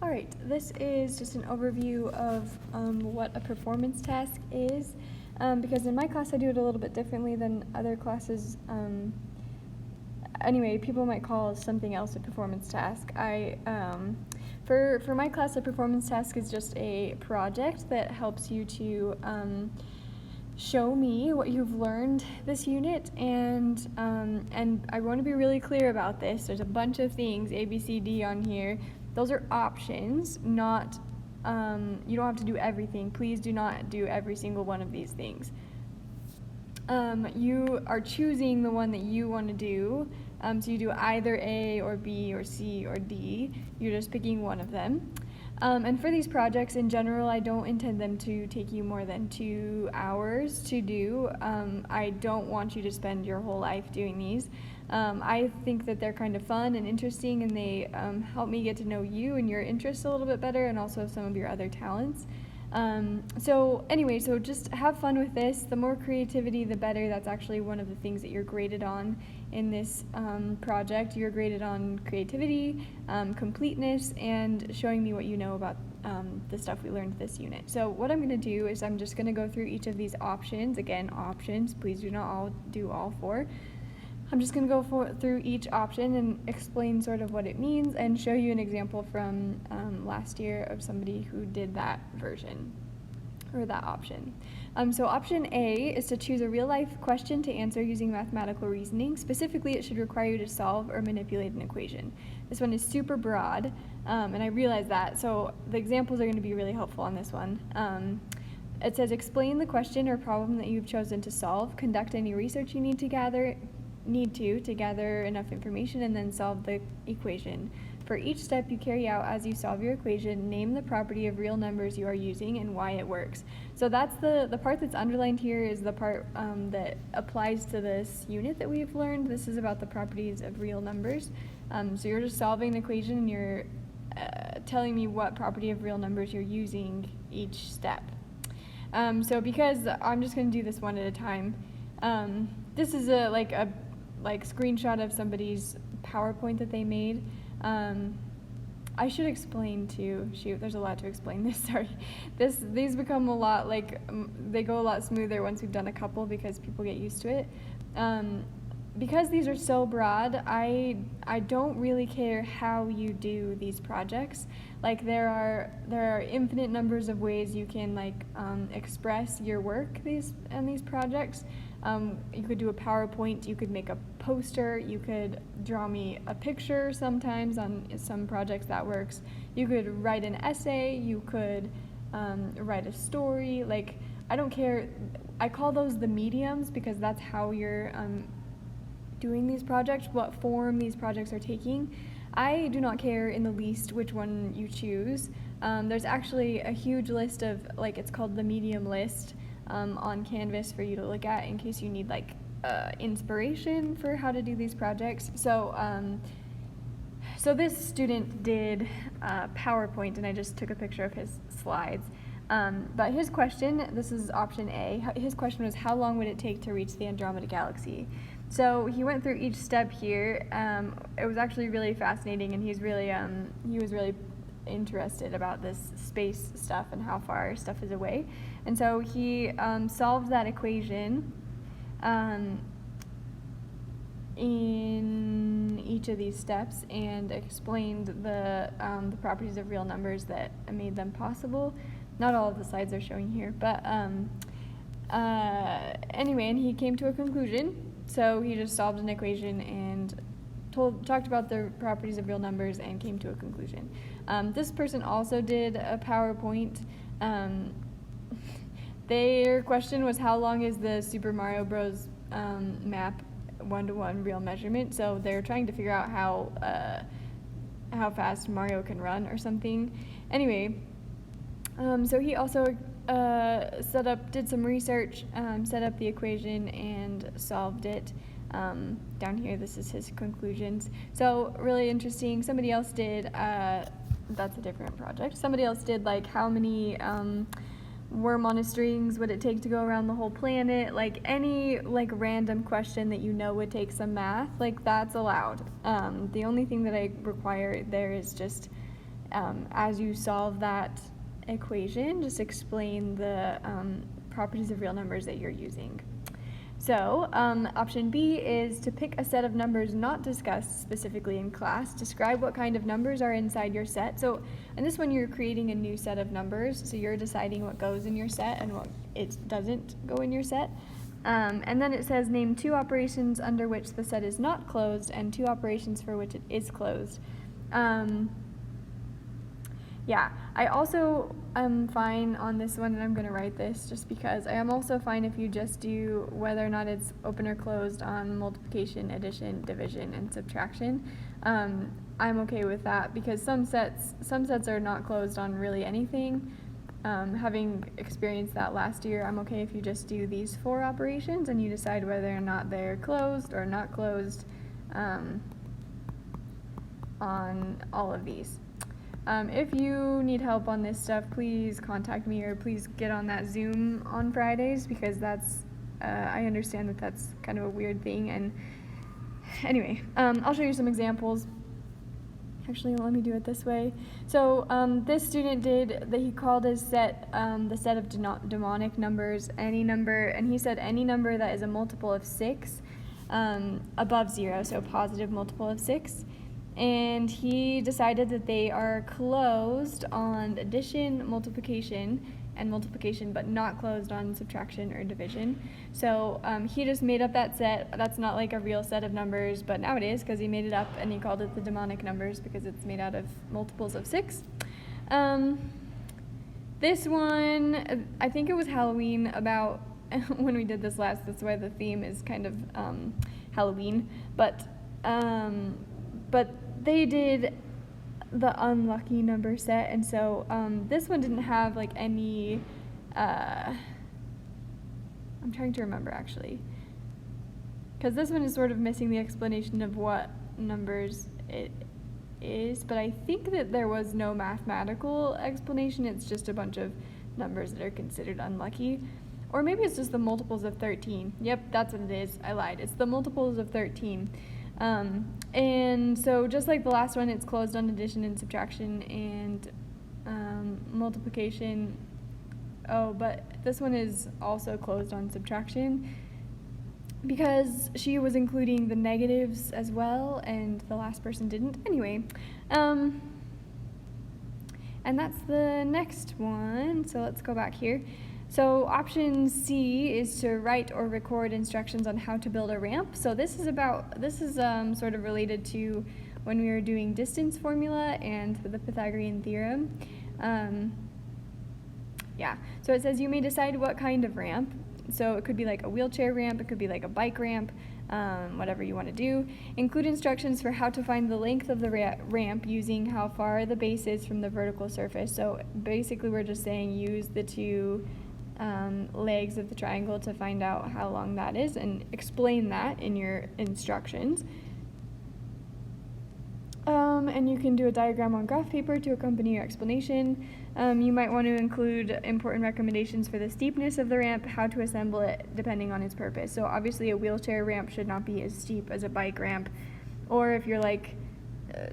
All right, this is just an overview of what a performance task is, because in my class I do it a little bit differently than other classes. Anyway, people might call something else a performance task. For my class, a performance task is just a project that helps you to show me what you've learned this unit, and I want to be really clear about this. There's a bunch of things, A, B, C, D on here. Those are options, not, you don't have to do everything. Please do not do every single one of these things. You are choosing the one that you want to do, so you do either A or B or C or D. You're just picking one of them. And for these projects in general, I don't intend them to take you more than 2 hours to do. I don't want you to spend your whole life doing these. I think that they're kind of fun and interesting, and they help me get to know you and your interests a little bit better, and also some of your other talents. So just have fun with this. The more creativity, the better. That's actually one of the things that you're graded on in this project. You're graded on creativity, completeness, and showing me what you know about the stuff we learned this unit. So what I'm going to do is I'm just going to go through each of these options. Again, options. Please do not all do all 4. I'm just going to go through each option and explain sort of what it means and show you an example from last year of somebody who did that version, or that option. So option A is to choose a real-life question to answer using mathematical reasoning. Specifically, it should require you to solve or manipulate an equation. This one is super broad, and I realize that, so the examples are going to be really helpful on this one. It says, explain the question or problem that you've chosen to solve, conduct any research you need to gather enough information, and then solve the equation. For each step you carry out as you solve your equation, name the property of real numbers you are using and why it works. So that's the part that's underlined here is the part that applies to this unit that we've learned. This is about the properties of real numbers. So you're just solving an equation, and you're telling me what property of real numbers you're using each step. So because I'm just going to do this one at a time, this is a screenshot of somebody's PowerPoint that they made. I should explain too. Shoot, there's a lot to explain this. Sorry. These become a lot they go a lot smoother once we've done a couple because people get used to it. Because these are so broad, I don't really care how you do these projects. Like there are infinite numbers of ways you can express your work in these projects. You could do a PowerPoint, you could make a poster, you could draw me a picture sometimes on some projects that works. You could write an essay, you could write a story. I don't care. I call those the mediums because that's how you're doing these projects, what form these projects are taking. I do not care in the least which one you choose. There's actually a huge list of, it's called the medium list on Canvas for you to look at in case you need inspiration for how to do these projects. So this student did PowerPoint, and I just took a picture of his slides. But his question, this is option A, his question was, how long would it take to reach the Andromeda Galaxy? So he went through each step here. It was actually really fascinating, and he was really interested about this space stuff and how far stuff is away. And so he solved that equation in each of these steps and explained the properties of real numbers that made them possible. Not all of the slides are showing here, but anyway, and he came to a conclusion. So he just solved an equation and talked about the properties of real numbers and came to a conclusion. This person also did a PowerPoint. Their question was, how long is the Super Mario Bros. Map 1-to-1 real measurement? So they're trying to figure out how fast Mario can run or something. Anyway, so he also did some research, set up the equation, and solved it. Down here, this is his conclusions. So really interesting. Somebody else did, that's a different project. Somebody else did how many worm on a strings would it take to go around the whole planet? Any random question that would take some math, that's allowed. The only thing that I require there is just as you solve that equation, just explain the properties of real numbers that you're using. So option B is to pick a set of numbers not discussed specifically in class. Describe what kind of numbers are inside your set. So in this one, you're creating a new set of numbers. So you're deciding what goes in your set and what it doesn't go in your set. And then it says name 2 operations under which the set is not closed and 2 operations for which it is closed. Yeah, I also am fine on this one, and I'm going to write this just because I am also fine if you just do whether or not it's open or closed on multiplication, addition, division, and subtraction. I'm okay with that because some sets are not closed on really anything. Having experienced that last year, I'm okay if you just do these 4 operations and you decide whether or not they're closed or not closed on all of these. If you need help on this stuff, please contact me or please get on that Zoom on Fridays because I understand that that's kind of a weird thing. And anyway, I'll show you some examples. Actually, let me do it this way. So this student he called his set the set of demonic numbers, any number, and he said any number that is a multiple of 6 above 0, so positive multiple of 6. And he decided that they are closed on addition, multiplication, but not closed on subtraction or division. So he just made up that set. That's not like a real set of numbers, but now it is because he made it up and he called it the demonic numbers because it's made out of multiples of 6. This one, I think it was Halloween about when we did this last. That's why the theme is kind of Halloween, but they did the unlucky number set, and so this one didn't have like any I'm trying to remember actually, because this one is sort of missing the explanation of what numbers it is, but I think that there was no mathematical explanation. It's just a bunch of numbers that are considered unlucky, or maybe it's just the multiples of 13. Yep, that's what it is. I lied. It's the multiples of 13. And so just like the last one, it's closed on addition and subtraction and multiplication. Oh, but this one is also closed on subtraction because she was including the negatives as well, and the last person didn't. Anyway, and that's the next one. So let's go back here. So option C is to write or record instructions on how to build a ramp. So this is sort of related to when we were doing distance formula and the Pythagorean theorem. So it says you may decide what kind of ramp. So it could be like a wheelchair ramp, it could be like a bike ramp, whatever you want to do. Include instructions for how to find the length of the ramp using how far the base is from the vertical surface. So basically we're just saying use the 2 legs of the triangle to find out how long that is and explain that in your instructions. And you can do a diagram on graph paper to accompany your explanation. You might want to include important recommendations for the steepness of the ramp, how to assemble it depending on its purpose. So obviously a wheelchair ramp should not be as steep as a bike ramp, or if you're like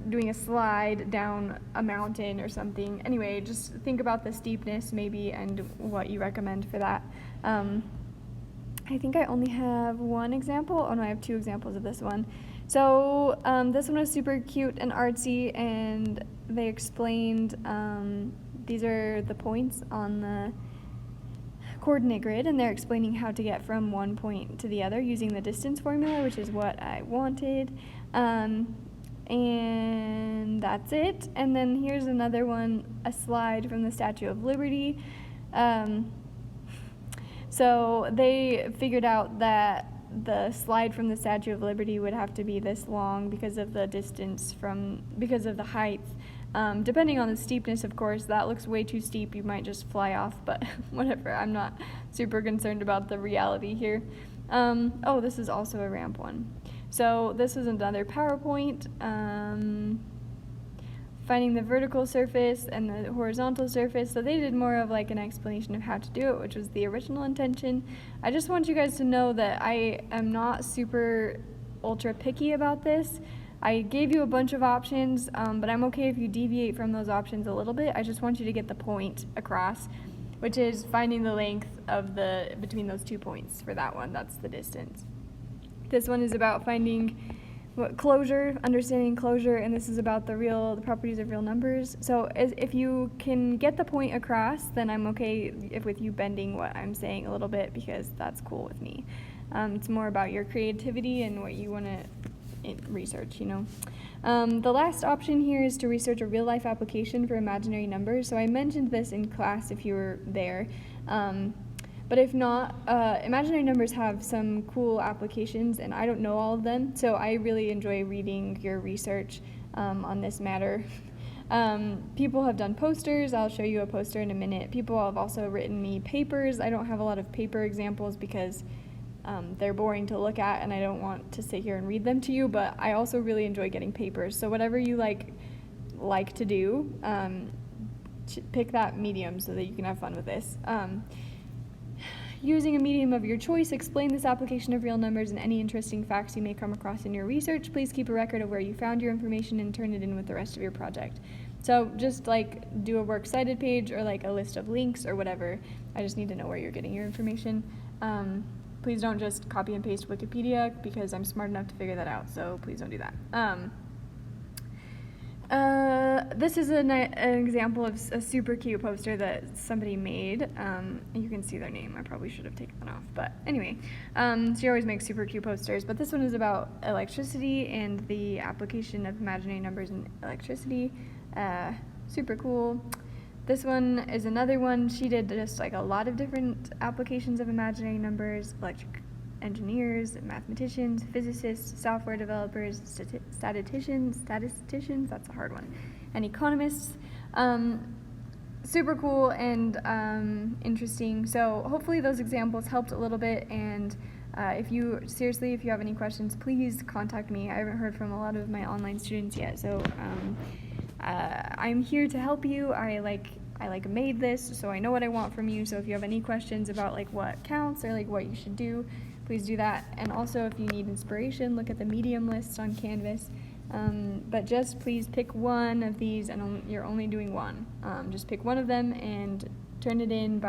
doing a slide down a mountain or something. Anyway, just think about the steepness maybe and what you recommend for that. I think I only have one example. Oh no, I have 2 examples of this one. So this one was super cute and artsy, and they explained these are the points on the coordinate grid, and they're explaining how to get from one point to the other using the distance formula, which is what I wanted. And that's it. And then here's another one, a slide from the Statue of Liberty. So they figured out that the slide from the Statue of Liberty would have to be this long because of the distance because of the height. Depending on the steepness, of course, that looks way too steep. You might just fly off, but whatever. I'm not super concerned about the reality here. Oh, this is also a ramp one. So this is another PowerPoint, finding the vertical surface and the horizontal surface. So they did more of like an explanation of how to do it, which was the original intention. I just want you guys to know that I am not super ultra picky about this. I gave you a bunch of options, but I'm okay if you deviate from those options a little bit. I just want you to get the point across, which is finding the length of between those 2 points for that one. That's the distance. This one is about finding closure, understanding closure, and this is about the properties of real numbers. So if you can get the point across, then I'm okay with you bending what I'm saying a little bit, because that's cool with me. It's more about your creativity and what you want to research, The last option here is to research a real-life application for imaginary numbers. So I mentioned this in class if you were there. But if not, imaginary numbers have some cool applications, and I don't know all of them, so I really enjoy reading your research on this matter. People have done posters. I'll show you a poster in a minute. People have also written me papers. I don't have a lot of paper examples because they're boring to look at, and I don't want to sit here and read them to you, but I also really enjoy getting papers. So whatever you like to do, pick that medium so that you can have fun with this. Using a medium of your choice, explain this application of real numbers and any interesting facts you may come across in your research. Please keep a record of where you found your information and turn it in with the rest of your project. So just do a works cited page or a list of links or whatever. I just need to know where you're getting your information. Please don't just copy and paste Wikipedia, because I'm smart enough to figure that out, so please don't do that. This is an example of a super cute poster that somebody made. You can see their name. I probably should have taken that off. But anyway, she always makes super cute posters. But this one is about electricity and the application of imaginary numbers in electricity. Super cool. This one is another one. She did just a lot of different applications of imaginary numbers. Electric engineers, mathematicians, physicists, software developers, statisticians, that's a hard one, and economists. Super cool and interesting. So hopefully those examples helped a little bit, and if you have any questions, please contact me. I haven't heard from a lot of my online students yet, so I'm here to help you. I made this, so I know what I want from you. So if you have any questions about what counts or what you should do, please do that. And also, if you need inspiration, look at the medium lists on Canvas. But just please pick one of these, and you're only doing one. Just pick one of them and turn it in by